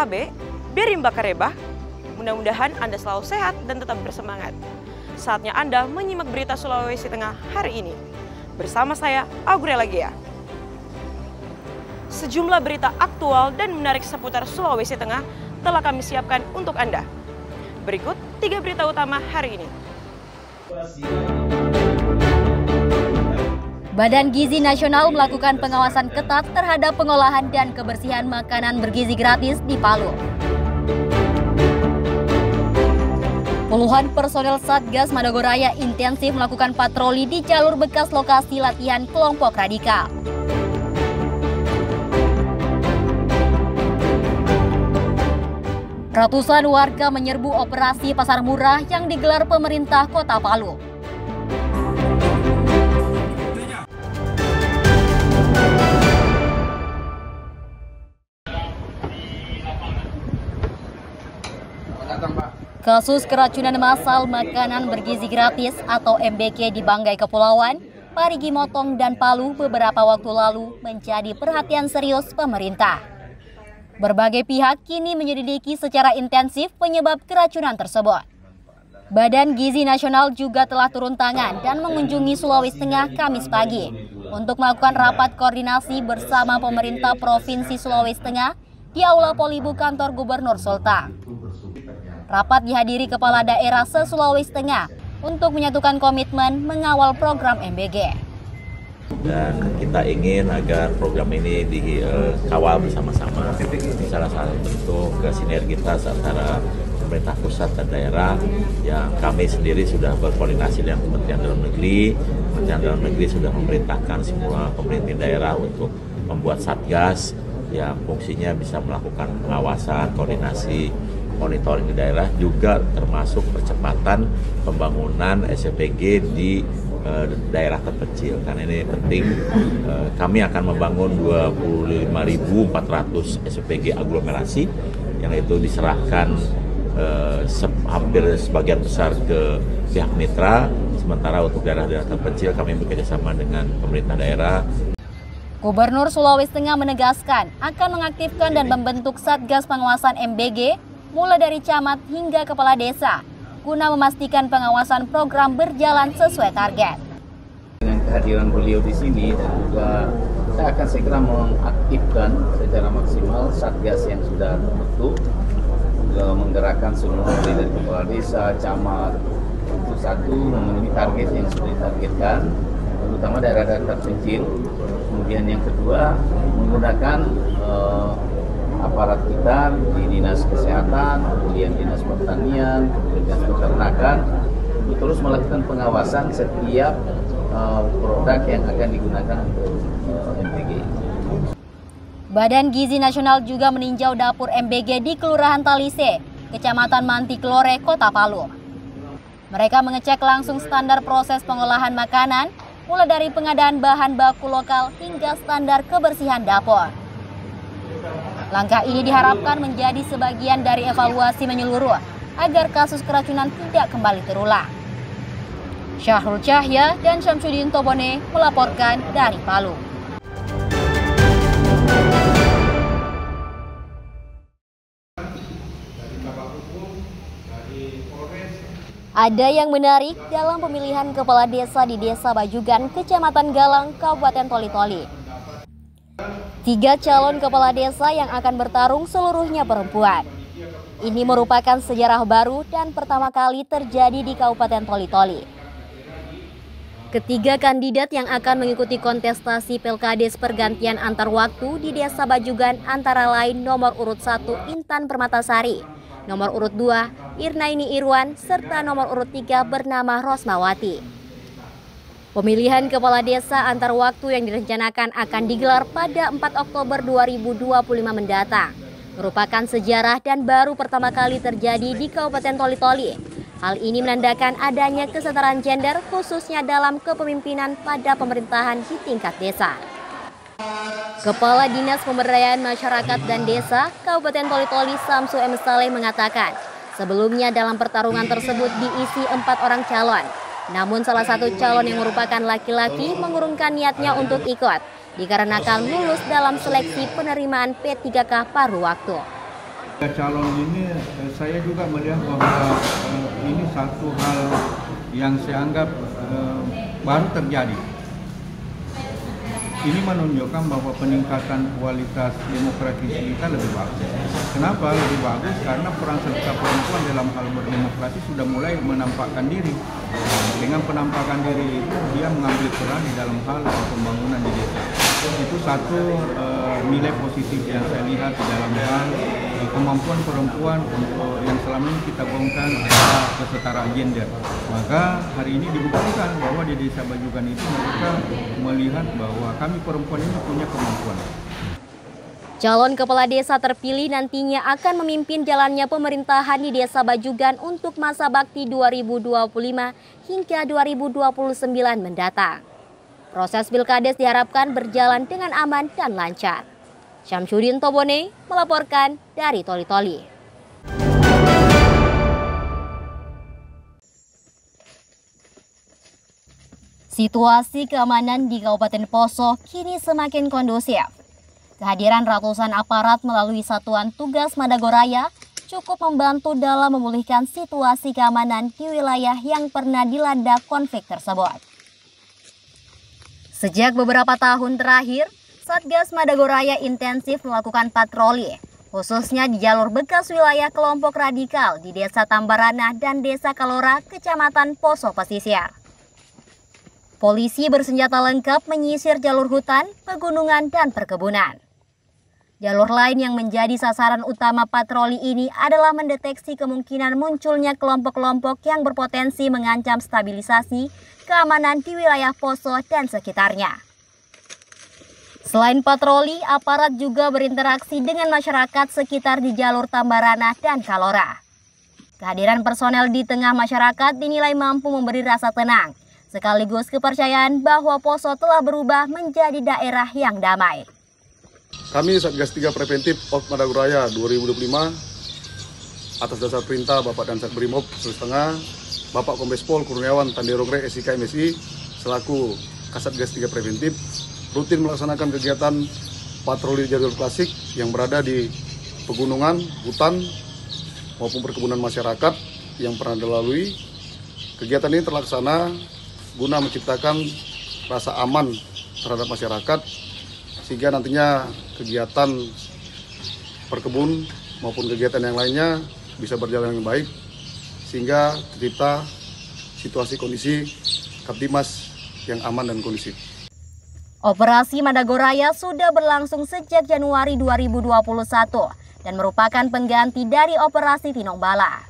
Sabe, Berimba Kareba. Mudah-mudahan Anda selalu sehat dan tetap bersemangat. Saatnya Anda menyimak berita Sulawesi Tengah hari ini. Bersama saya, Aurela Gea. Sejumlah berita aktual dan menarik seputar Sulawesi Tengah telah kami siapkan untuk Anda. Berikut 3 berita utama hari ini. Badan Gizi Nasional melakukan pengawasan ketat terhadap pengolahan dan kebersihan makanan bergizi gratis di Palu. Puluhan personel Satgas Madagoraya intensif melakukan patroli di jalur bekas lokasi latihan kelompok radikal. Ratusan warga menyerbu operasi pasar murah yang digelar pemerintah Kota Palu. Kasus keracunan massal makanan bergizi gratis atau MBG di Banggai Kepulauan, Parigi Motong dan Palu beberapa waktu lalu menjadi perhatian serius pemerintah. Berbagai pihak kini menyelidiki secara intensif penyebab keracunan tersebut. Badan Gizi Nasional juga telah turun tangan dan mengunjungi Sulawesi Tengah Kamis pagi untuk melakukan rapat koordinasi bersama pemerintah Provinsi Sulawesi Tengah di Aula Polibu Kantor Gubernur Sultan. Rapat dihadiri Kepala Daerah se-Sulawesi Tengah untuk menyatukan komitmen mengawal program MBG. Dan kita ingin agar program ini dikawal bersama-sama. Salah satu bentuk sinergitas antara pemerintah pusat dan daerah yang kami sendiri sudah berkoordinasi dengan Kementerian Dalam Negeri. Kementerian Dalam Negeri sudah memerintahkan semua pemerintah daerah untuk membuat satgas yang fungsinya bisa melakukan pengawasan, koordinasi, monitoring di daerah, juga termasuk percepatan pembangunan SPG di daerah terpencil. Karena ini penting, kami akan membangun 25.400 SPG aglomerasi yang itu diserahkan hampir sebagian besar ke pihak mitra. Sementara untuk daerah-daerah terpencil kami bekerjasama dengan pemerintah daerah. Gubernur Sulawesi Tengah menegaskan akan mengaktifkan dan membentuk Satgas Pengawasan MBG mulai dari camat hingga kepala desa, guna memastikan pengawasan program berjalan sesuai target. Dengan kehadiran beliau di sini dan juga saya akan segera mengaktifkan secara maksimal Satgas yang sudah terbentuk, juga menggerakkan seluruh dari kepala desa, camat, untuk satu memenuhi target yang sudah ditargetkan, terutama daerah-daerah terpencil. Kemudian yang kedua, menggunakan aparat kita di Dinas Kesehatan, kemudian Dinas Pertanian, kemudian Dinas Peternakan, untuk terus melakukan pengawasan setiap produk yang akan digunakan untuk MBG. Badan Gizi Nasional juga meninjau dapur MBG di Kelurahan Talise, Kecamatan Mantiklore, Kota Palu. Mereka mengecek langsung standar proses pengolahan makanan, mulai dari pengadaan bahan baku lokal hingga standar kebersihan dapur. Langkah ini diharapkan menjadi sebagian dari evaluasi menyeluruh agar kasus keracunan tidak kembali terulang. Syahrul Cahya dan Syamsuddin Tobone melaporkan dari Palu. Ada yang menarik dalam pemilihan kepala desa di Desa Bajugan, Kecamatan Galang, Kabupaten Toli-Toli. 3 calon kepala desa yang akan bertarung seluruhnya perempuan. Ini merupakan sejarah baru dan pertama kali terjadi di Kabupaten Toli-Toli. Ketiga kandidat yang akan mengikuti kontestasi Pilkades pergantian antar waktu di Desa Bajugan antara lain nomor urut 1 Intan Permatasari, nomor urut 2 Irnaini Irwan, serta nomor urut 3 bernama Rosmawati. Pemilihan kepala desa antar waktu yang direncanakan akan digelar pada 4 Oktober 2025 mendatang. Merupakan sejarah dan baru pertama kali terjadi di Kabupaten Toli-Toli. Hal ini menandakan adanya kesetaraan gender khususnya dalam kepemimpinan pada pemerintahan di tingkat desa. Kepala Dinas Pemberdayaan Masyarakat dan Desa Kabupaten Toli-Toli Samsu M. Saleh mengatakan, sebelumnya dalam pertarungan tersebut diisi 4 orang calon. Namun salah satu calon yang merupakan laki-laki mengurungkan niatnya untuk ikut dikarenakan lulus dalam seleksi penerimaan P3K paruh waktu. Calon ini saya juga melihat bahwa ini satu hal yang saya anggap baru terjadi. Ini menunjukkan bahwa peningkatan kualitas demokrasi kita lebih bagus. Kenapa lebih bagus? Karena peran serta perempuan dalam hal berdemokrasi sudah mulai menampakkan diri. Dengan penampakan diri itu dia mengambil peran di dalam hal pembangunan di desa. Itu satu nilai positif yang saya lihat di dalam hal kemampuan perempuan untuk yang selama ini kita gaungkan adalah kesetaraan gender. Maka hari ini dibuktikan bahwa di Desa Bajugan itu mereka melihat bahwa kami perempuan ini punya kemampuan. Calon kepala desa terpilih nantinya akan memimpin jalannya pemerintahan di Desa Bajugan untuk masa bakti 2025 hingga 2029 mendatang. Proses Pilkades diharapkan berjalan dengan aman dan lancar. Syamsuddin Tobone melaporkan dari Toli-Toli. Situasi keamanan di Kabupaten Poso kini semakin kondusif. Kehadiran ratusan aparat melalui Satuan Tugas Madagoraya cukup membantu dalam memulihkan situasi keamanan di wilayah yang pernah dilanda konflik tersebut. Sejak beberapa tahun terakhir, Satgas Madagoraya intensif melakukan patroli, khususnya di jalur bekas wilayah kelompok radikal di Desa Tambarana dan Desa Kalora, Kecamatan Poso Pesisir. Polisi bersenjata lengkap menyisir jalur hutan, pegunungan, dan perkebunan. Jalur lain yang menjadi sasaran utama patroli ini adalah mendeteksi kemungkinan munculnya kelompok-kelompok yang berpotensi mengancam stabilisasi keamanan di wilayah Poso dan sekitarnya. Selain patroli, aparat juga berinteraksi dengan masyarakat sekitar di jalur Tambarana dan Kalora. Kehadiran personel di tengah masyarakat dinilai mampu memberi rasa tenang, sekaligus kepercayaan bahwa Poso telah berubah menjadi daerah yang damai. Kami Satgas 3 Preventif of Madagoraya 2025 atas dasar perintah Bapak Dansat Brimob Sulawesi Tengah, Bapak Kombes Pol Kurniawan Tanderogre SIK MSI selaku Kasatgas 3 Preventif rutin melaksanakan kegiatan patroli jalur klasik yang berada di pegunungan, hutan maupun perkebunan masyarakat yang pernah dilalui. Kegiatan ini terlaksana guna menciptakan rasa aman terhadap masyarakat sehingga nantinya kegiatan perkebun maupun kegiatan yang lainnya bisa berjalan dengan baik sehingga tercipta situasi kondisi Kaptimas yang aman dan kondusif. Operasi Madagoraya sudah berlangsung sejak Januari 2021 dan merupakan pengganti dari Operasi Tinombala.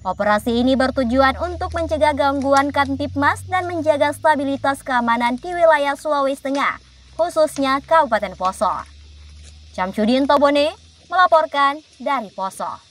Operasi ini bertujuan untuk mencegah gangguan Kamtibmas dan menjaga stabilitas keamanan di wilayah Sulawesi Tengah, khususnya Kabupaten Poso. Syamsuddin Tobone melaporkan dari Poso.